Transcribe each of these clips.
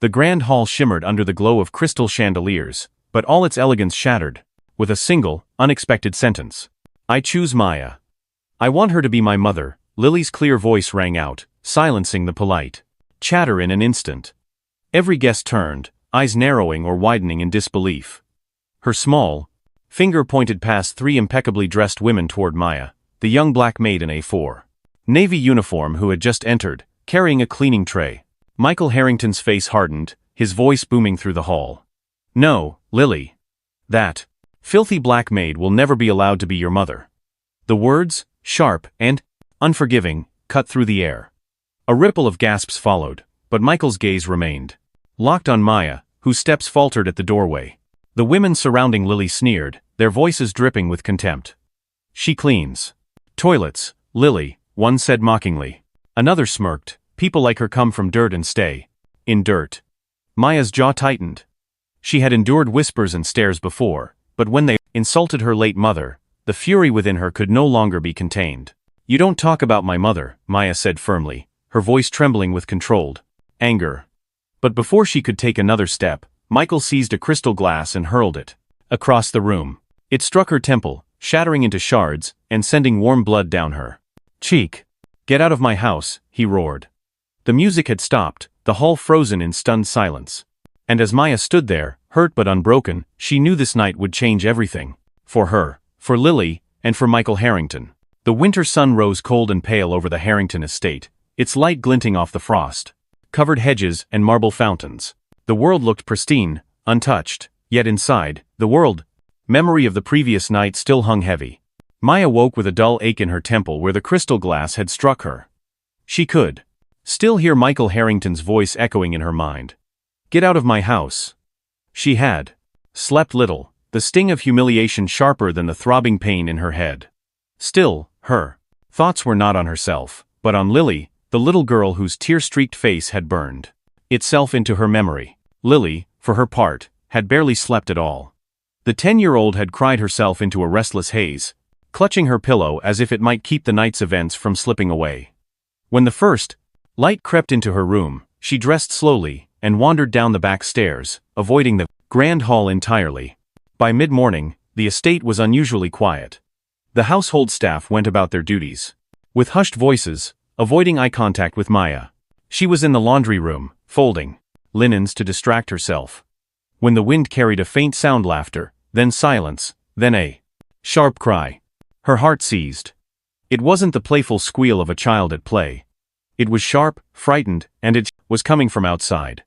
The grand hall shimmered under the glow of crystal chandeliers, but all its elegance shattered, with a single, unexpected sentence. "I choose Maya. I want her to be my mother," Lily's clear voice rang out, silencing the polite chatter in an instant. Every guest turned, eyes narrowing or widening in disbelief. Her small finger pointed past 3 impeccably dressed women toward Maya, the young black maid in a Navy uniform who had just entered, carrying a cleaning tray. Michael Harrington's face hardened, his voice booming through the hall. "No, Lily. That filthy black maid will never be allowed to be your mother." The words, sharp and unforgiving, cut through the air. A ripple of gasps followed, but Michael's gaze remained locked on Maya, whose steps faltered at the doorway. The women surrounding Lily sneered, their voices dripping with contempt. "She cleans toilets, Lily," one said mockingly. Another smirked, "People like her come from dirt and stay in dirt." Maya's jaw tightened. She had endured whispers and stares before, but when they insulted her late mother, the fury within her could no longer be contained. "You don't talk about my mother," Maya said firmly, her voice trembling with controlled anger. But before she could take another step, Michael seized a crystal glass and hurled it across the room. It struck her temple, shattering into shards and sending warm blood down her cheek. "Get out of my house," he roared. The music had stopped, the hall frozen in stunned silence. And as Maya stood there, hurt but unbroken, she knew this night would change everything. For her, for Lily, and for Michael Harrington. The winter sun rose cold and pale over the Harrington estate, its light glinting off the frost-covered hedges and marble fountains. The world looked pristine, untouched, yet inside, the world, memory of the previous night still hung heavy. Maya woke with a dull ache in her temple where the crystal glass had struck her. She could still hear Michael Harrington's voice echoing in her mind. "Get out of my house." She had slept little, the sting of humiliation sharper than the throbbing pain in her head. Still, her thoughts were not on herself, but on Lily, the little girl whose tear-streaked face had burned itself into her memory. Lily, for her part, had barely slept at all. The 10-year-old had cried herself into a restless haze, clutching her pillow as if it might keep the night's events from slipping away. When the first light crept into her room, she dressed slowly and wandered down the back stairs, avoiding the grand hall entirely. By mid-morning, the estate was unusually quiet. The household staff went about their duties with hushed voices, avoiding eye contact with Maya. She was in the laundry room, folding linens to distract herself. When the wind carried a faint sound, laughter, then silence, then a sharp cry. Her heart seized. It wasn't the playful squeal of a child at play. It was sharp, frightened, and it was coming from outside.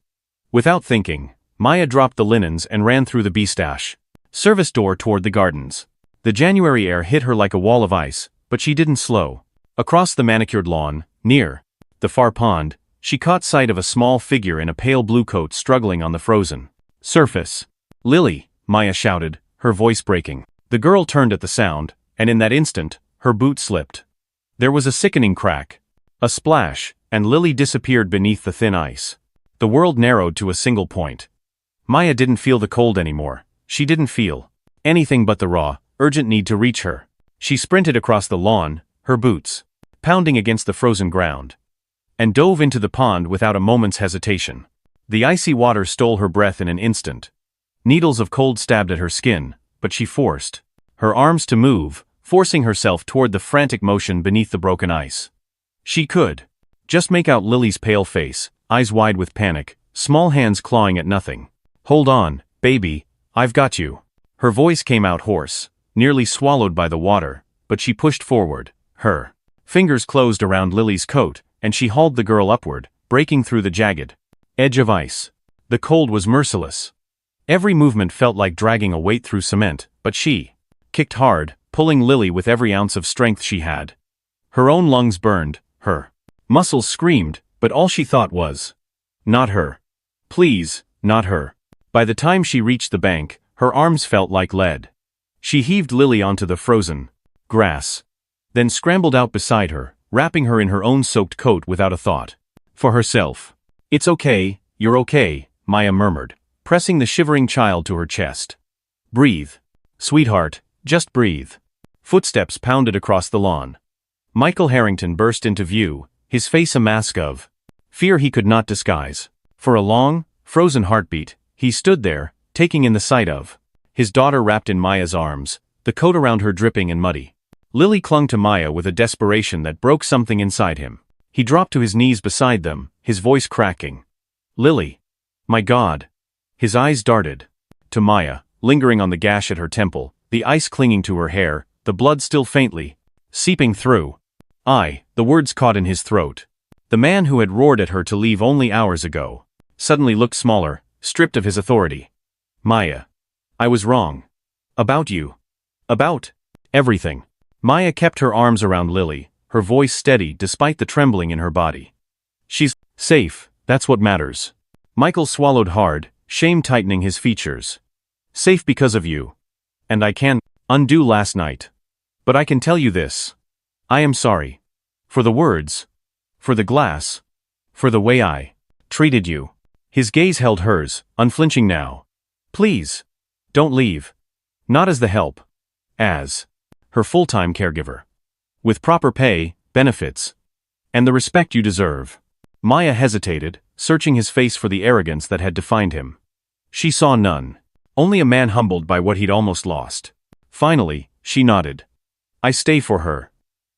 Without thinking, Maya dropped the linens and ran through the B-stash service door toward the gardens. The January air hit her like a wall of ice, but she didn't slow. Across the manicured lawn, near the far pond, she caught sight of a small figure in a pale blue coat struggling on the frozen surface. "Lily," Maya shouted, her voice breaking. The girl turned at the sound, and in that instant, her boot slipped. There was a sickening crack, a splash, and Lily disappeared beneath the thin ice. The world narrowed to a single point. Maya didn't feel the cold anymore. She didn't feel anything but the raw, urgent need to reach her. She sprinted across the lawn, her boots pounding against the frozen ground, and dove into the pond without a moment's hesitation. The icy water stole her breath in an instant. Needles of cold stabbed at her skin, but she forced her arms to move, forcing herself toward the frantic motion beneath the broken ice. She could just make out Lily's pale face, eyes wide with panic, small hands clawing at nothing. "Hold on, baby, I've got you." Her voice came out hoarse, nearly swallowed by the water, but she pushed forward. Her fingers closed around Lily's coat, and she hauled the girl upward, breaking through the jagged edge of ice. The cold was merciless. Every movement felt like dragging a weight through cement, but she kicked hard, pulling Lily with every ounce of strength she had. Her own lungs burned, her muscles screamed, but all she thought was, not her. Please, not her. By the time she reached the bank, her arms felt like lead. She heaved Lily onto the frozen grass, then scrambled out beside her, wrapping her in her own soaked coat without a thought for herself. "It's okay, you're okay," Maya murmured, pressing the shivering child to her chest. "Breathe. Sweetheart, just breathe." Footsteps pounded across the lawn. Michael Harrington burst into view, his face a mask of fear he could not disguise. For a long, frozen heartbeat, he stood there, taking in the sight of his daughter wrapped in Maya's arms, the coat around her dripping and muddy. Lily clung to Maya with a desperation that broke something inside him. He dropped to his knees beside them, his voice cracking. Lily. My God. His eyes darted to Maya, lingering on the gash at her temple, the ice clinging to her hair, the blood still faintly seeping through. The words caught in his throat. The man who had roared at her to leave only hours ago suddenly looked smaller, stripped of his authority. Maya. I was wrong. About you. About everything. Maya kept her arms around Lily, her voice steady despite the trembling in her body. She's safe, that's what matters. Michael swallowed hard, shame tightening his features. Safe because of you. And I can undo last night. But I can tell you this. I am sorry. For the words. For the glass. For the way I treated you. His gaze held hers, unflinching now. Please. Don't leave. Not as the help. As her full-time caregiver. With proper pay, benefits, and the respect you deserve. Maya hesitated, searching his face for the arrogance that had defined him. She saw none. Only a man humbled by what he'd almost lost. Finally, she nodded. I stay for her.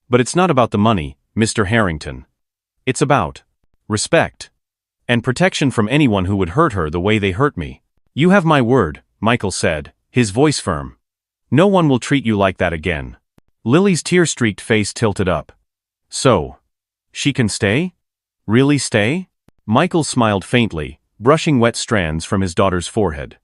But it's not about the money, Mr. Harrington. It's about respect. And protection from anyone who would hurt her the way they hurt me. You have my word, Michael said, his voice firm. No one will treat you like that again. Lily's tear-streaked face tilted up. So. She can stay? Really stay? Michael smiled faintly, brushing wet strands from his daughter's forehead.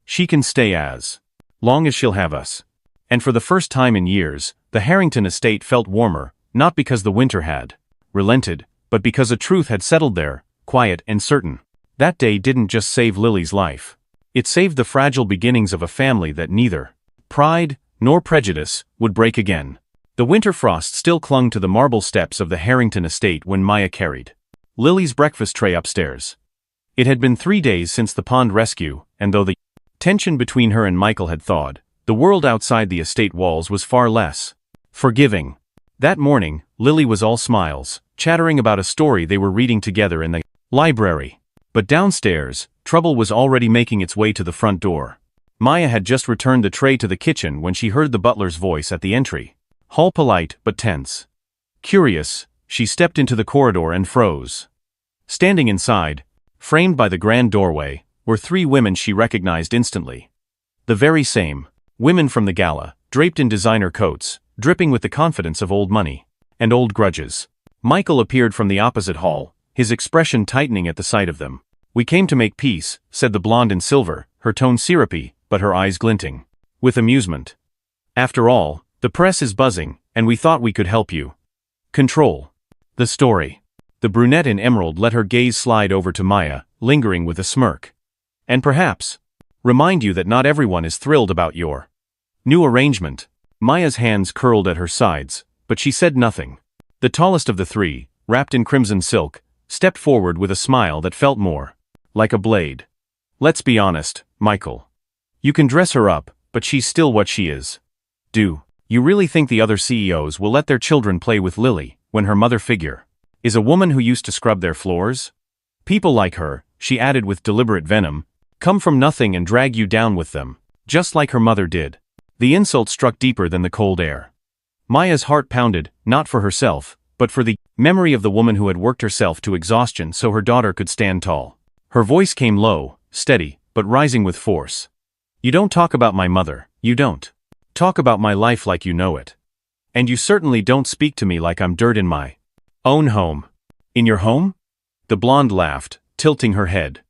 She can stay as long as she'll have us. And for the first time in years, the Harrington estate felt warmer, not because the winter had relented, but because a truth had settled there, quiet and certain. That day didn't just save Lily's life. It saved the fragile beginnings of a family that neither pride nor prejudice would break again. The winter frost still clung to the marble steps of the Harrington estate when Maya carried Lily's breakfast tray upstairs. It had been 3 days since the pond rescue, and though the tension between her and Michael had thawed, the world outside the estate walls was far less forgiving. That morning, Lily was all smiles, chattering about a story they were reading together in the library. But downstairs, trouble was already making its way to the front door. Maya had just returned the tray to the kitchen when she heard the butler's voice at the entry. Hall polite but tense. Curious, she stepped into the corridor and froze. Standing inside, framed by the grand doorway, were 3 women she recognized instantly. The very same. Women from the gala, draped in designer coats, dripping with the confidence of old money and old grudges. Michael appeared from the opposite hall, his expression tightening at the sight of them. We came to make peace, said the blonde in silver, her tone syrupy, but her eyes glinting with amusement. After all, the press is buzzing, and we thought we could help you control the story. The brunette in emerald let her gaze slide over to Maya, lingering with a smirk. And perhaps remind you that not everyone is thrilled about your new arrangement. Maya's hands curled at her sides, but she said nothing. The tallest of the 3, wrapped in crimson silk, stepped forward with a smile that felt more like a blade. Let's be honest, Michael. You can dress her up, but she's still what she is. Do you really think the other CEOs will let their children play with Lily, when her mother figure is a woman who used to scrub their floors? People like her, she added with deliberate venom, come from nothing and drag you down with them, just like her mother did. The insult struck deeper than the cold air. Maya's heart pounded, not for herself, but for the memory of the woman who had worked herself to exhaustion so her daughter could stand tall. Her voice came low, steady, but rising with force. You don't talk about my mother, you don't talk about my life like you know it. And you certainly don't speak to me like I'm dirt in my own home. In your home? The blonde laughed, tilting her head.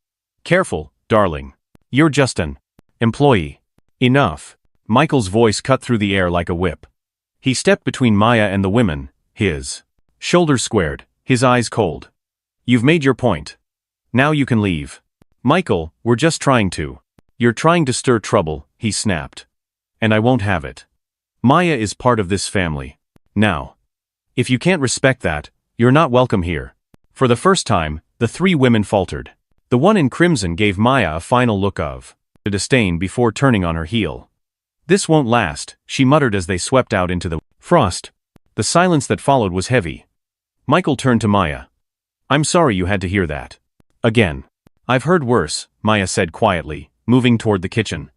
Careful, darling. You're just an employee. Enough. Michael's voice cut through the air like a whip. He stepped between Maya and the women, his shoulders squared, his eyes cold. You've made your point. Now you can leave. Michael, we're just trying to. You're trying to stir trouble, he snapped. And I won't have it. Maya is part of this family. Now. If you can't respect that, you're not welcome here. For the first time, the 3 women faltered. The one in crimson gave Maya a final look of disdain before turning on her heel. This won't last, she muttered as they swept out into the frost. The silence that followed was heavy. Michael turned to Maya. I'm sorry you had to hear that. Again. I've heard worse, Maya said quietly, moving toward the kitchen.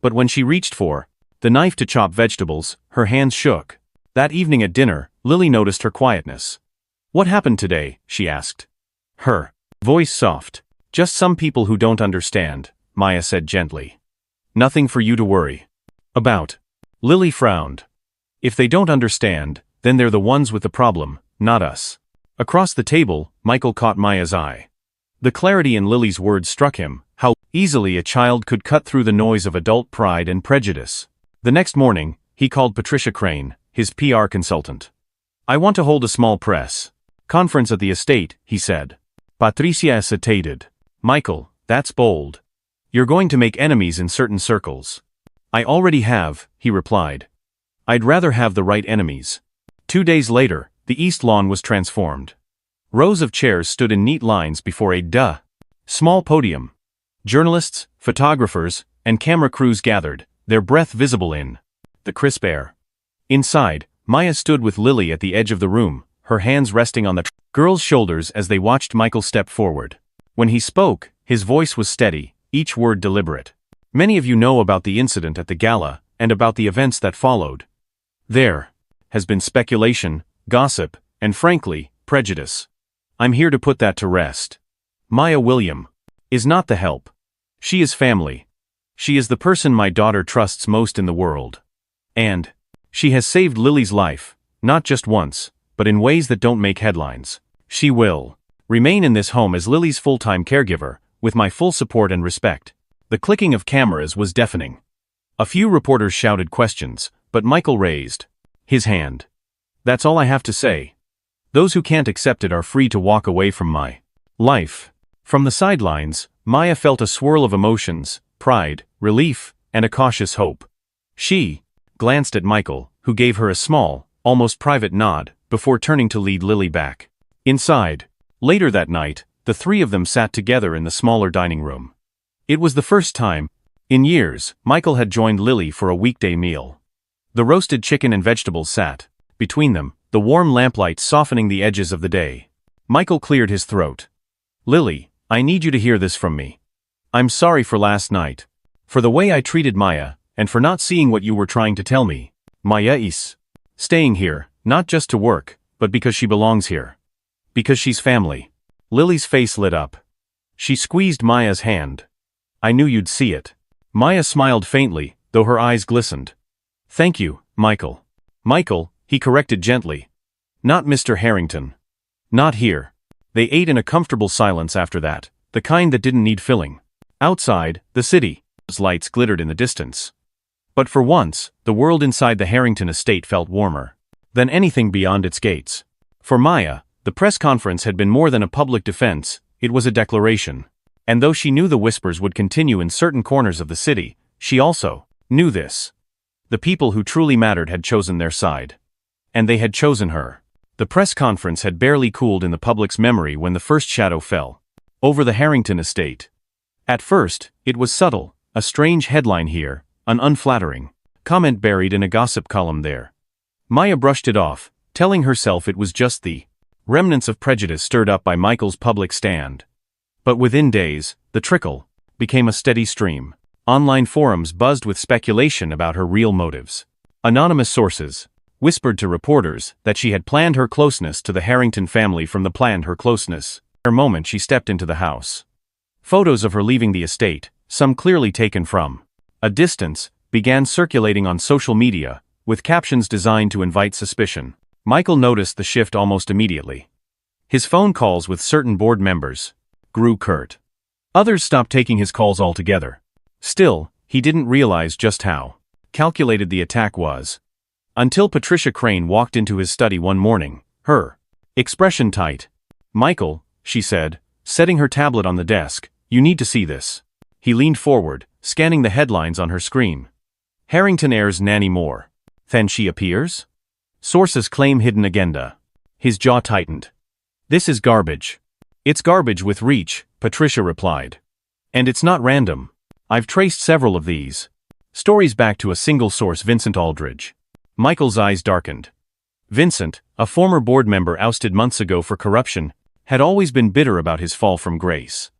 But when she reached for the knife to chop vegetables, her hands shook. That evening at dinner, Lily noticed her quietness. What happened today? She asked. Her voice soft. Just some people who don't understand, Maya said gently. Nothing for you to worry about. Lily frowned. If they don't understand, then they're the ones with the problem, not us. Across the table, Michael caught Maya's eye. The clarity in Lily's words struck him, how easily a child could cut through the noise of adult pride and prejudice. The next morning, he called Patricia Crane, his PR consultant. I want to hold a small press conference at the estate, he said. Patricia hesitated. Michael, that's bold. You're going to make enemies in certain circles. I already have, he replied. I'd rather have the right enemies. 2 days later, the East Lawn was transformed. Rows of chairs stood in neat lines before a small podium. Journalists, photographers, and camera crews gathered, their breath visible in the crisp air. Inside, Maya stood with Lily at the edge of the room, her hands resting on the girl's shoulders as they watched Michael step forward. When he spoke, his voice was steady, each word deliberate. Many of you know about the incident at the gala, and about the events that followed. There has been speculation, gossip, and frankly, prejudice. I'm here to put that to rest. Maya William is not the help. She is family. She is the person my daughter trusts most in the world. And she has saved Lily's life, not just once, but in ways that don't make headlines. She will remain in this home as Lily's full-time caregiver, with my full support and respect. The clicking of cameras was deafening. A few reporters shouted questions, but Michael raised his hand. That's all I have to say. Those who can't accept it are free to walk away from my life. From the sidelines, Maya felt a swirl of emotions, pride, relief, and a cautious hope. She glanced at Michael, who gave her a small, almost private nod, before turning to lead Lily back inside. Later that night, the three of them sat together in the smaller dining room. It was the first time in years Michael had joined Lily for a weekday meal. The roasted chicken and vegetables sat between them, the warm lamplight softening the edges of the day. Michael cleared his throat. Lily, I need you to hear this from me. I'm sorry for last night. For the way I treated Maya, and for not seeing what you were trying to tell me. Maya is staying here, not just to work, but because she belongs here. Because she's family. Lily's face lit up. She squeezed Maya's hand. I knew you'd see it. Maya smiled faintly, though her eyes glistened. Thank you, Michael. Michael, he corrected gently. Not Mr. Harrington. Not here. They ate in a comfortable silence after that, the kind that didn't need filling. Outside, the city's lights glittered in the distance. But for once, the world inside the Harrington estate felt warmer than anything beyond its gates. For Maya, the press conference had been more than a public defense, it was a declaration. And though she knew the whispers would continue in certain corners of the city, she also knew this. The people who truly mattered had chosen their side. And they had chosen her. The press conference had barely cooled in the public's memory when the first shadow fell over the Harrington estate. At first, it was subtle, a strange headline here, an unflattering comment buried in a gossip column there. Maya brushed it off, telling herself it was just the remnants of prejudice stirred up by Michael's public stand. But within days, the trickle became a steady stream. Online forums buzzed with speculation about her real motives. Anonymous sources whispered to reporters that she had planned her closeness to the Harrington family from the planned her closeness the moment she stepped into the house. Photos of her leaving the estate, some clearly taken from a distance, began circulating on social media, with captions designed to invite suspicion. Michael noticed the shift almost immediately. His phone calls with certain board members grew curt. Others stopped taking his calls altogether. Still, he didn't realize just how calculated the attack was. Until Patricia Crane walked into his study one morning, her expression tight. Michael, she said, setting her tablet on the desk, you need to see this. He leaned forward, scanning the headlines on her screen. Harrington heirs nanny more than she appears? Sources claim hidden agenda. His jaw tightened. This is garbage. It's garbage with reach, Patricia replied. And it's not random. I've traced several of these stories back to a single source, Vincent Aldridge. Michael's eyes darkened. Vincent, a former board member ousted months ago for corruption, had always been bitter about his fall from grace.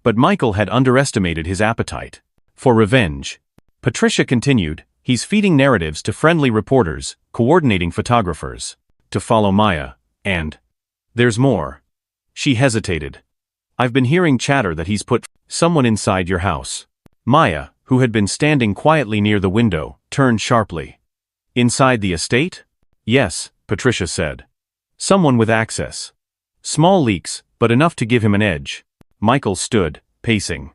But Michael had underestimated his appetite for revenge. Patricia continued, he's feeding narratives to friendly reporters, coordinating photographers to follow Maya, and there's more. She hesitated. I've been hearing chatter that he's put someone inside your house. Maya, who had been standing quietly near the window, turned sharply. Inside the estate? Yes, Patricia said. Someone with access. Small leaks, but enough to give him an edge. Michael stood, pacing.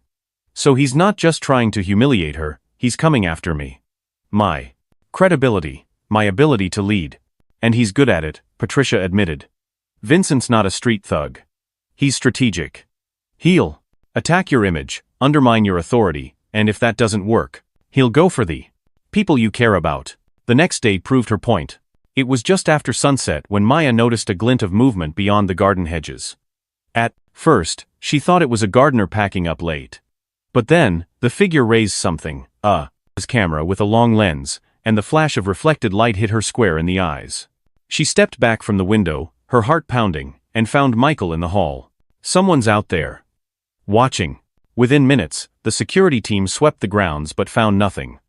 So he's not just trying to humiliate her, he's coming after me. My credibility, my ability to lead. And he's good at it, Patricia admitted. Vincent's not a street thug. He's strategic. He'll attack your image, undermine your authority, and if that doesn't work, he'll go for the people you care about. The next day proved her point. It was just after sunset when Maya noticed a glint of movement beyond the garden hedges. At first, she thought it was a gardener packing up late. But then, the figure raised something, his camera with a long lens, and the flash of reflected light hit her square in the eyes. She stepped back from the window, her heart pounding, and found Michael in the hall. Someone's out there. Watching. Within minutes, the security team swept the grounds but found nothing.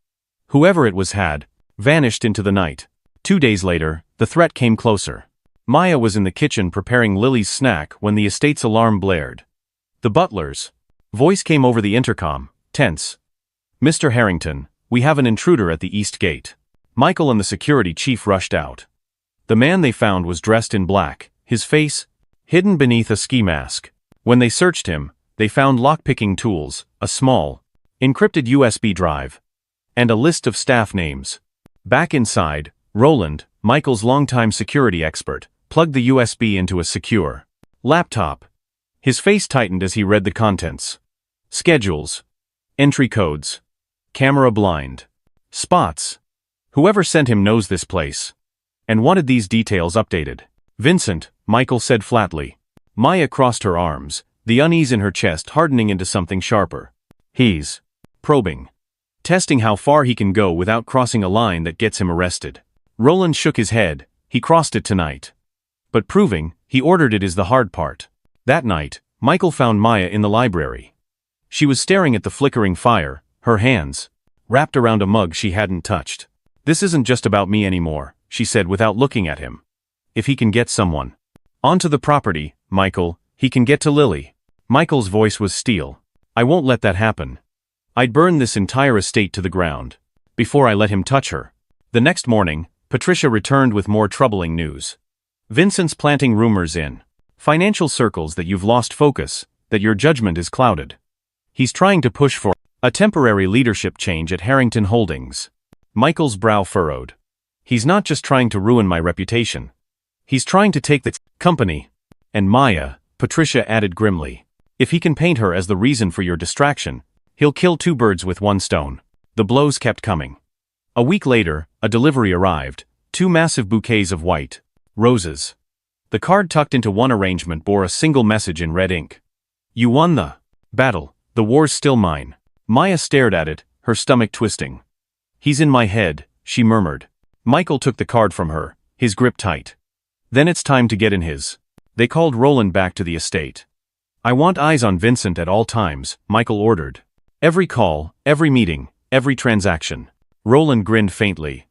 Whoever it was had vanished into the night. 2 days later, the threat came closer. Maya was in the kitchen preparing Lily's snack when the estate's alarm blared. The butler's voice came over the intercom, tense. Mr. Harrington, we have an intruder at the east gate. Michael and the security chief rushed out. The man they found was dressed in black, his face hidden beneath a ski mask. When they searched him, they found lockpicking tools, a small, encrypted USB drive, and a list of staff names. Back inside, Roland, Michael's longtime security expert, plugged the USB into a secure laptop. His face tightened as he read the contents. Schedules. Entry codes. Camera blind. Spots. Whoever sent him knows this place and wanted these details updated. Vincent, Michael said flatly. Maya crossed her arms, the unease in her chest hardening into something sharper. He's probing. Testing how far he can go without crossing a line that gets him arrested. Roland shook his head. He crossed it tonight. But proving, he ordered it is the hard part. That night, Michael found Maya in the library. She was staring at the flickering fire, her hands wrapped around a mug she hadn't touched. This isn't just about me anymore, she said without looking at him. If he can get someone onto the property, Michael, he can get to Lily. Michael's voice was steel. I won't let that happen. I'd burn this entire estate to the ground before I let him touch her. The next morning, Patricia returned with more troubling news. Vincent's planting rumors in financial circles that you've lost focus, that your judgment is clouded. He's trying to push for a temporary leadership change at Harrington Holdings. Michael's brow furrowed. He's not just trying to ruin my reputation. He's trying to take the company. And Maya, Patricia added grimly. If he can paint her as the reason for your distraction, he'll kill 2 birds with 1 stone. The blows kept coming. A week later, a delivery arrived, 2 massive bouquets of white roses. The card tucked into one arrangement bore a single message in red ink. You won the battle, the war's still mine. Maya stared at it, her stomach twisting. He's in my head, she murmured. Michael took the card from her, his grip tight. Then it's time to get in his. They called Roland back to the estate. I want eyes on Vincent at all times, Michael ordered. Every call, every meeting, every transaction. Roland grinned faintly.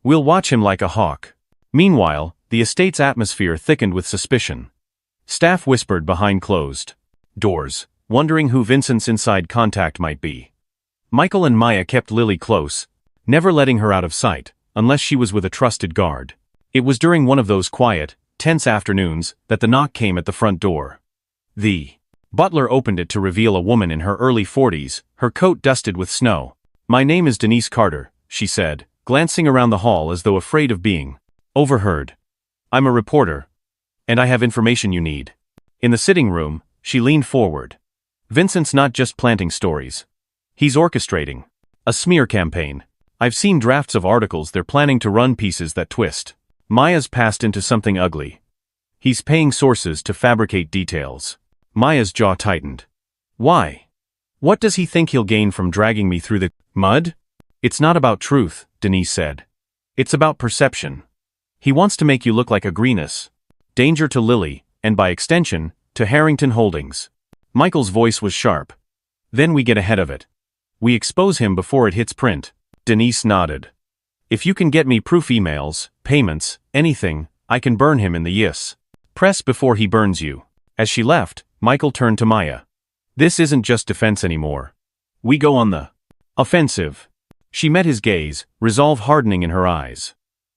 We'll watch him like a hawk. Meanwhile, the estate's atmosphere thickened with suspicion. Staff whispered behind closed doors, wondering who Vincent's inside contact might be. Michael and Maya kept Lily close, never letting her out of sight, unless she was with a trusted guard. It was during one of those quiet, tense afternoons that the knock came at the front door. The butler opened it to reveal a woman in her early 40s, her coat dusted with snow. My name is Denise Carter, she said, glancing around the hall as though afraid of being overheard. I'm a reporter. And I have information you need. In the sitting room, she leaned forward. Vincent's not just planting stories. He's orchestrating a smear campaign. I've seen drafts of articles they're planning to run, pieces that twist Maya's past into something ugly. He's paying sources to fabricate details. Maya's jaw tightened. Why? What does he think he'll gain from dragging me through the mud? It's not about truth, Denise said. It's about perception. He wants to make you look like a greenus. Danger to Lily, and by extension, to Harrington Holdings. Michael's voice was sharp. Then we get ahead of it. We expose him before it hits print. Denise nodded. If you can get me proof emails, payments, anything, I can burn him in the press before he burns you. As she left, Michael turned to Maya. This isn't just defense anymore. We go on the offensive. She met his gaze, resolve hardening in her eyes.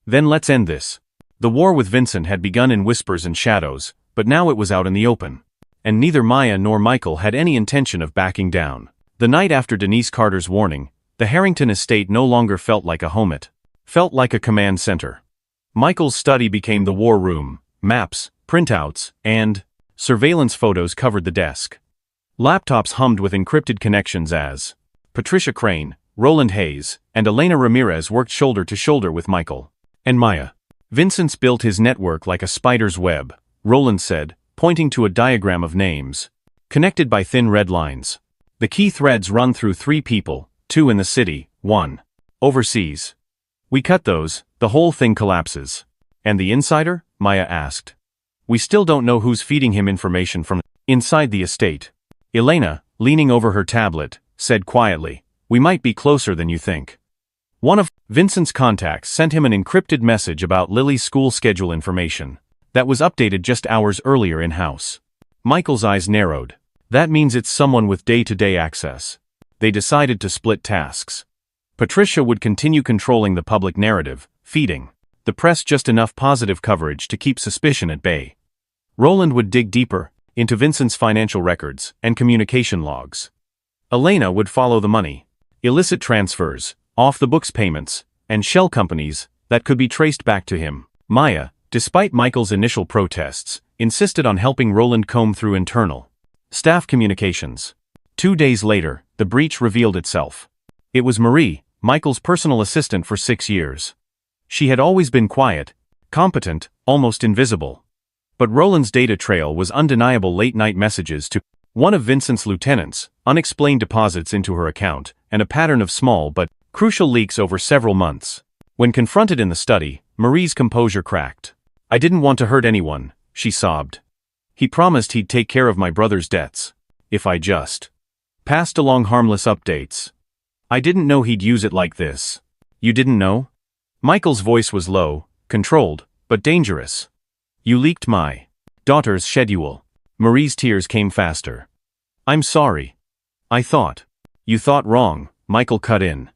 Then let's end this. The war with Vincent had begun in whispers and shadows, but now it was out in the open. And neither Maya nor Michael had any intention of backing down. The night after Denise Carter's warning, the Harrington estate no longer felt like a home, it felt like a command center. Michael's study became the war room. Maps, printouts, and surveillance photos covered the desk. Laptops hummed with encrypted connections as Patricia Crane, Roland Hayes, and Elena Ramirez worked shoulder to shoulder with Michael and Maya. Vincent's built his network like a spider's web, Roland said, pointing to a diagram of names, connected by thin red lines. The key threads run through 3 people, 2 in the city, 1 overseas. We cut those, the whole thing collapses. And the insider? Maya asked. We still don't know who's feeding him information from inside the estate. Elena, leaning over her tablet, said quietly, we might be closer than you think. One of Vincent's contacts sent him an encrypted message about Lily's school schedule information that was updated just hours earlier in-house. Michael's eyes narrowed. That means it's someone with day-to-day access. They decided to split tasks. Patricia would continue controlling the public narrative, feeding the press just enough positive coverage to keep suspicion at bay. Roland would dig deeper into Vincent's financial records and communication logs. Elena would follow the money, illicit transfers, off-the-books payments, and shell companies that could be traced back to him. Maya, despite Michael's initial protests, insisted on helping Roland comb through internal staff communications. 2 days later, the breach revealed itself. It was Marie, Michael's personal assistant for 6 years. She had always been quiet, competent, almost invisible. But Roland's data trail was undeniable: late-night messages to one of Vincent's lieutenants, unexplained deposits into her account, and a pattern of small but crucial leaks over several months. When confronted in the study, Marie's composure cracked. I didn't want to hurt anyone, she sobbed. He promised he'd take care of my brother's debts. If I just passed along harmless updates. I didn't know he'd use it like this. You didn't know? Michael's voice was low, controlled, but dangerous. You leaked my daughter's schedule. Marie's tears came faster. I'm sorry. I thought. You thought wrong, Michael cut in.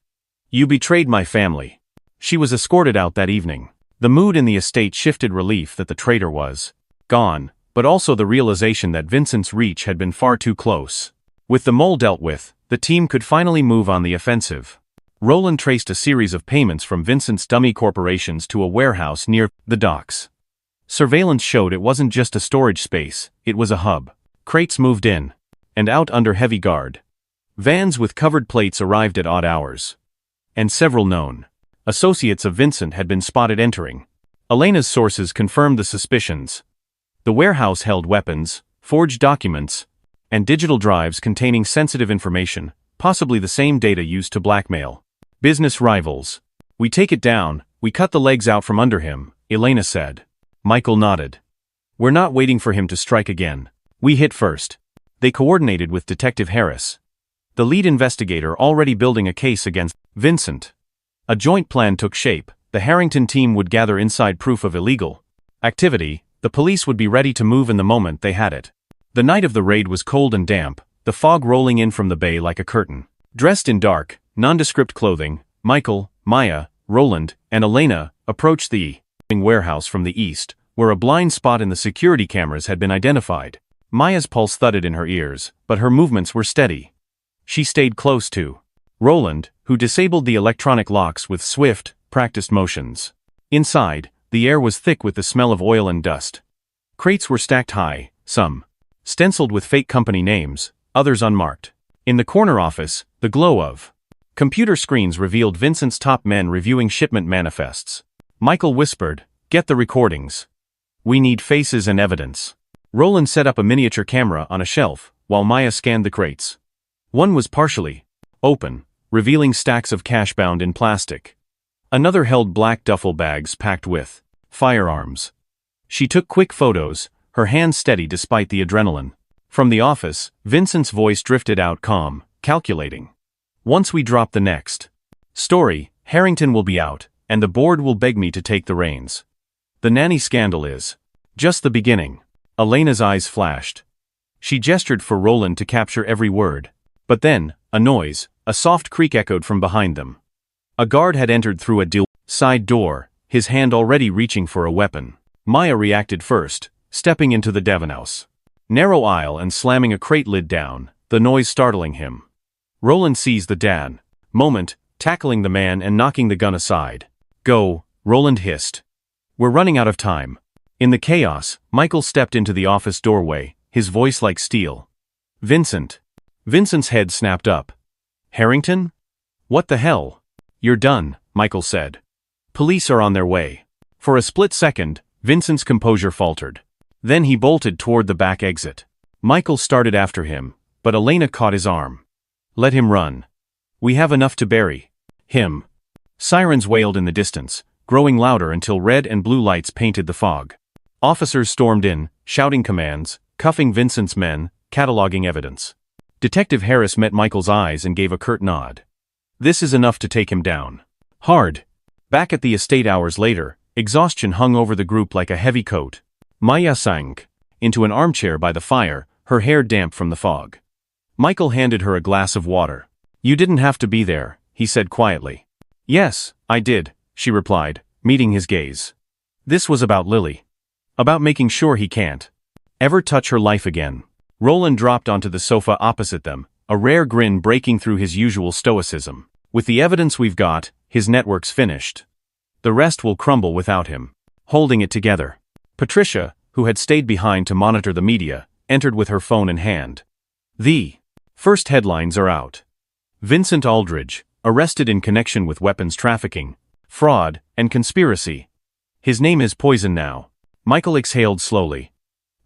You betrayed my family. She was escorted out that evening. The mood in the estate shifted: relief that the traitor was gone, but also the realization that Vincent's reach had been far too close. With the mole dealt with, the team could finally move on the offensive. Roland traced a series of payments from Vincent's dummy corporations to a warehouse near the docks. Surveillance showed it wasn't just a storage space, it was a hub. Crates moved in and out under heavy guard. Vans with covered plates arrived at odd hours. And several known associates of Vincent had been spotted entering. Elena's sources confirmed the suspicions. The warehouse held weapons, forged documents, and digital drives containing sensitive information, possibly the same data used to blackmail business rivals. We take it down, we cut the legs out from under him, Elena said. Michael nodded. We're not waiting for him to strike again. We hit first. They coordinated with Detective Harris, the lead investigator already building a case against Vincent. A joint plan took shape. The Harrington team would gather inside proof of illegal activity. The police would be ready to move in the moment they had it. The night of the raid was cold and damp, the fog rolling in from the bay like a curtain. Dressed in dark, nondescript clothing, Michael, Maya, Roland, and Elena approached the warehouse from the east, where a blind spot in the security cameras had been identified. Maya's pulse thudded in her ears, but her movements were steady. She stayed close to Roland, who disabled the electronic locks with swift, practiced motions. Inside, the air was thick with the smell of oil and dust. Crates were stacked high, some stenciled with fake company names, others unmarked. In the corner office, the glow of computer screens revealed Vincent's top men reviewing shipment manifests. Michael whispered, "Get the recordings. We need faces and evidence." Roland set up a miniature camera on a shelf, while Maya scanned the crates. One was partially open, revealing stacks of cash bound in plastic. Another held black duffel bags packed with firearms. She took quick photos, her hands steady despite the adrenaline. From the office, Vincent's voice drifted out calm, calculating. Once we drop the next story, Harrington will be out, and the board will beg me to take the reins. The nanny scandal is just the beginning. Elena's eyes flashed. She gestured for Roland to capture every word. But then, a soft creak echoed from behind them. A guard had entered through a side door, his hand already reaching for a weapon. Maya reacted first, stepping into the Devonhouse. Narrow aisle and slamming a crate lid down, the noise startling him. Roland seized the moment, tackling the man and knocking the gun aside. Go, Roland hissed. We're running out of time. In the chaos, Michael stepped into the office doorway, his voice like steel. Vincent. Vincent's head snapped up. Harrington? What the hell? You're done, Michael said. Police are on their way. For a split second, Vincent's composure faltered. Then he bolted toward the back exit. Michael started after him, but Elena caught his arm. Let him run. We have enough to bury him. Sirens wailed in the distance, growing louder until red and blue lights painted the fog. Officers stormed in, shouting commands, cuffing Vincent's men, cataloging evidence. Detective Harris met Michael's eyes and gave a curt nod. This is enough to take him down. Hard. Back at the estate hours later, exhaustion hung over the group like a heavy coat. Maya sank into an armchair by the fire, her hair damp from the fog. Michael handed her a glass of water. You didn't have to be there, he said quietly. Yes, I did, she replied, meeting his gaze. This was about Lily. About making sure he can't ever touch her life again. Roland dropped onto the sofa opposite them, a rare grin breaking through his usual stoicism. With the evidence we've got, his network's finished. The rest will crumble without him. Holding it together. Patricia, who had stayed behind to monitor the media, entered with her phone in hand. The first headlines are out. Vincent Aldridge, arrested in connection with weapons trafficking, fraud, and conspiracy. His name is poison now. Michael exhaled slowly.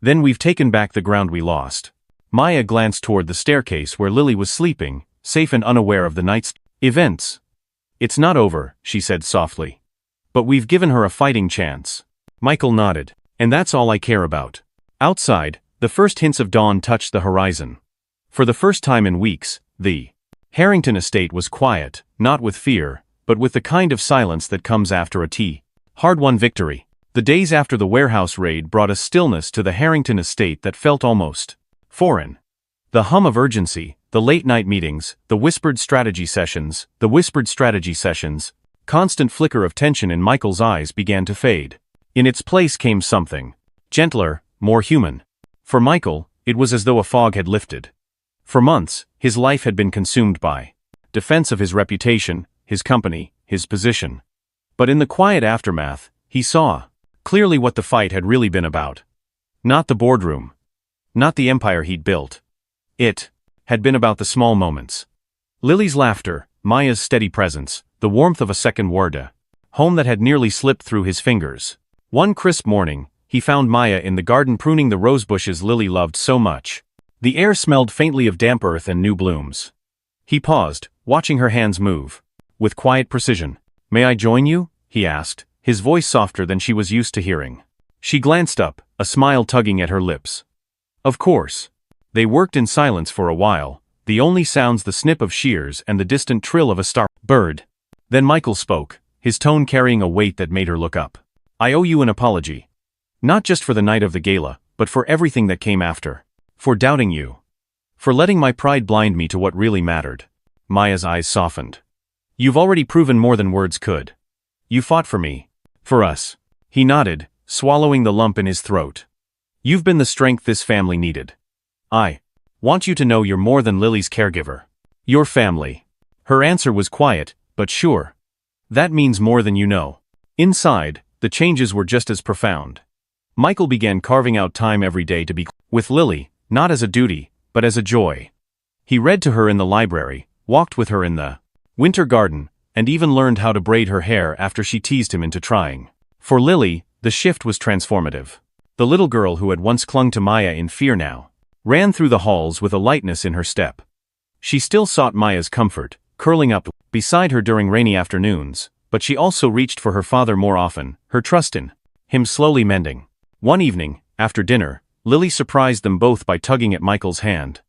Then we've taken back the ground we lost. Maya glanced toward the staircase where Lily was sleeping, safe and unaware of the night's events. It's not over, she said softly. But we've given her a fighting chance. Michael nodded. And that's all I care about. Outside, the first hints of dawn touched the horizon. For the first time in weeks, the Harrington estate was quiet, not with fear, but with the kind of silence that comes after a hard-won victory. The days after the warehouse raid brought a stillness to the Harrington estate that felt almost foreign. The hum of urgency, the late-night meetings, the whispered strategy sessions, constant flicker of tension in Michael's eyes began to fade. In its place came something gentler, more human. For Michael, it was as though a fog had lifted. For months, his life had been consumed by defense of his reputation, his company, his position. But in the quiet aftermath, he saw clearly what the fight had really been about. Not the boardroom. Not the empire he'd built. It had been about the small moments. Lily's laughter, Maya's steady presence, the warmth of a second word, home that had nearly slipped through his fingers. One crisp morning, he found Maya in the garden pruning the rose bushes Lily loved so much. The air smelled faintly of damp earth and new blooms. He paused, watching her hands move. With quiet precision. May I join you? He asked, his voice softer than she was used to hearing. She glanced up, a smile tugging at her lips. Of course. They worked in silence for a while, the only sounds the snip of shears and the distant trill of a bird. Then Michael spoke, his tone carrying a weight that made her look up. I owe you an apology. Not just for the night of the gala, but for everything that came after. For doubting you. For letting my pride blind me to what really mattered. Maya's eyes softened. You've already proven more than words could. You fought for me. For us. He nodded, swallowing the lump in his throat. You've been the strength this family needed. I want you to know you're more than Lily's caregiver. Your family. Her answer was quiet, but sure. That means more than you know. Inside, the changes were just as profound. Michael began carving out time every day to be with Lily, not as a duty, but as a joy. He read to her in the library, walked with her in the winter garden, and even learned how to braid her hair after she teased him into trying. For Lily, the shift was transformative. The little girl who had once clung to Maya in fear now ran through the halls with a lightness in her step. She still sought Maya's comfort, curling up beside her during rainy afternoons, but she also reached for her father more often, her trust in him slowly mending. One evening, after dinner, Lily surprised them both by tugging at Michael's hand.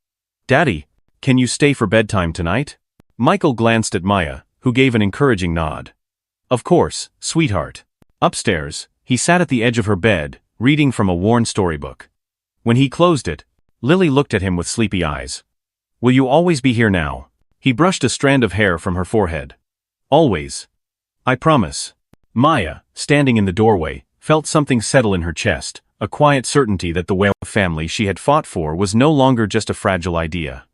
"Daddy, can you stay for bedtime tonight?" Michael glanced at Maya, who gave an encouraging nod. "Of course, sweetheart." Upstairs, he sat at the edge of her bed, reading from a worn storybook. When he closed it, Lily looked at him with sleepy eyes. "Will you always be here now?" He brushed a strand of hair from her forehead. "Always. I promise." Maya, standing in the doorway, felt something settle in her chest, a quiet certainty that the Whale family she had fought for was no longer just a fragile idea.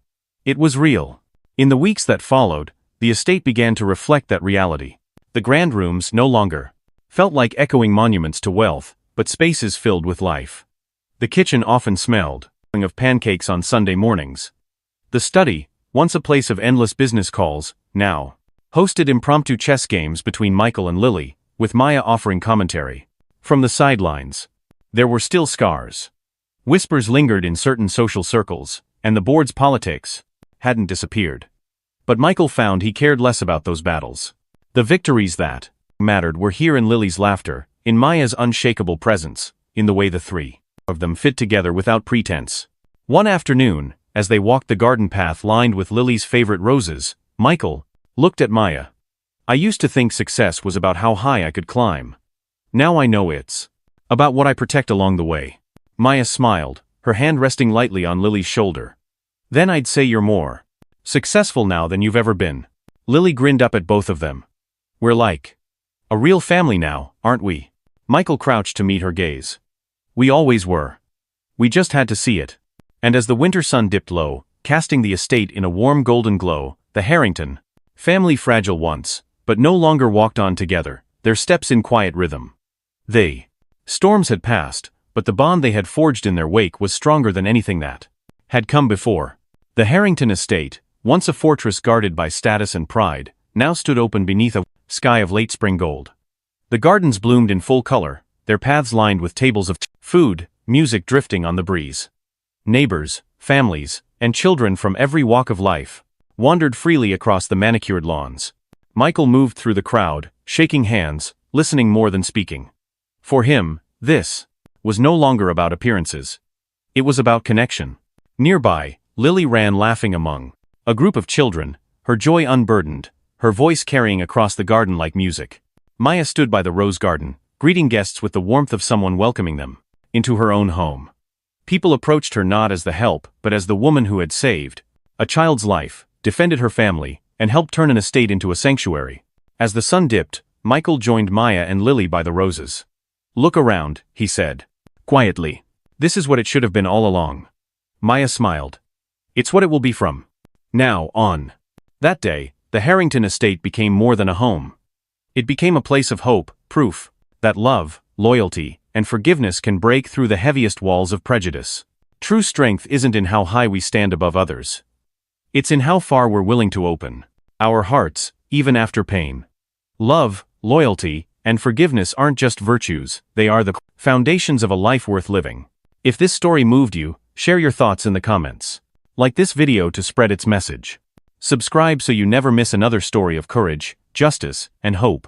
It was real. In the weeks that followed, the estate began to reflect that reality. The grand rooms no longer felt like echoing monuments to wealth, but spaces filled with life. The kitchen often smelled of pancakes on Sunday mornings. The study, once a place of endless business calls, now hosted impromptu chess games between Michael and Lily, with Maya offering commentary. From the sidelines, there were still scars. Whispers lingered in certain social circles, and the board's politics hadn't disappeared. But Michael found he cared less about those battles. The victories that mattered were here in Lily's laughter, in Maya's unshakable presence, in the way the three of them fit together without pretense. One afternoon, as they walked the garden path lined with Lily's favorite roses, Michael looked at Maya. "I used to think success was about how high I could climb. Now I know it's about what I protect along the way." Maya smiled, her hand resting lightly on Lily's shoulder. "Then I'd say you're more successful now than you've ever been." Lily grinned up at both of them. "We're like a real family now, aren't we?" Michael crouched to meet her gaze. "We always were. We just had to see it." And as the winter sun dipped low, casting the estate in a warm golden glow, the Harrington family, fragile once, but no longer, walked on together, their steps in quiet rhythm. Storms had passed, but the bond they had forged in their wake was stronger than anything that had come before. The Harrington estate, once a fortress guarded by status and pride, now stood open beneath a sky of late spring gold. The gardens bloomed in full color, their paths lined with tables of food, music drifting on the breeze. Neighbors, families, and children from every walk of life wandered freely across the manicured lawns. Michael moved through the crowd, shaking hands, listening more than speaking. For him, this was no longer about appearances. It was about connection. Nearby, Lily ran laughing among a group of children, her joy unburdened, her voice carrying across the garden like music. Maya stood by the rose garden, greeting guests with the warmth of someone welcoming them into her own home. People approached her not as the help, but as the woman who had saved a child's life, defended her family, and helped turn an estate into a sanctuary. As the sun dipped, Michael joined Maya and Lily by the roses. "Look around," he said quietly. "This is what it should have been all along." Maya smiled. "It's what it will be from now on." That day, the Harrington estate became more than a home. It became a place of hope, proof that love, loyalty, and forgiveness can break through the heaviest walls of prejudice. True strength isn't in how high we stand above others. It's in how far we're willing to open our hearts, even after pain. Love, loyalty, and forgiveness aren't just virtues, they are the foundations of a life worth living. If this story moved you, share your thoughts in the comments. Like this video to spread its message. Subscribe so you never miss another story of courage, justice, and hope.